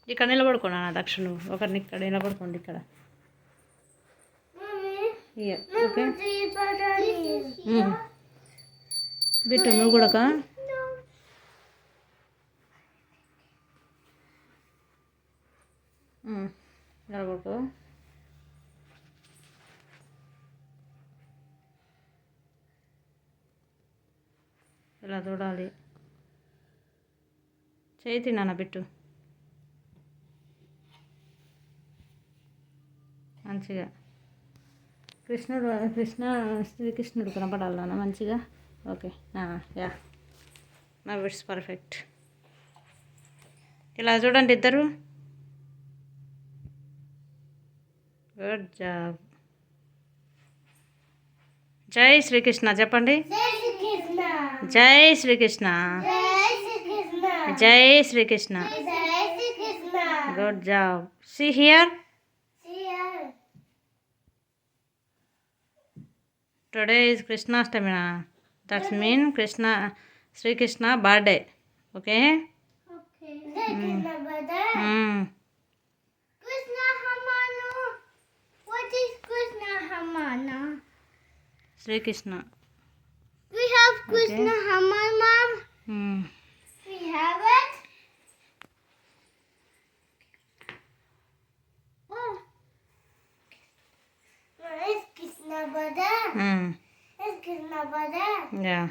ఇక్కడ నిలబడుకోండి అన్న దక్ష నువ్వు ఒకరిని ఇక్కడ నిలబడుకోండి ఇక్కడ ఓకే బిట్టు నువ్వు కూడా నిలబడుకో ఇలా చూడాలి చేతి నాన్న బిట్టు మంచిగా శ్రీకృష్ణుడు కనపడాలి నాన్న మంచిగా ఓకే యా నా ఇట్స్ పర్ఫెక్ట్ ఇలా చూడండి ఇద్దరు గుడ్ జాబ్ జై శ్రీకృష్ణ చెప్పండి జై శ్రీకృష్ణ జై Srikrishna good job see here today is Krishnashtami that's mean Sri Krishna birthday. Okay? Krishna Hamana. What is Krishna Hamana? Sri Krishna. We have Krishna Hamana, Mom. We have it. Oh. Where is Krishna Bada? Is Krishna Bada? Yeah.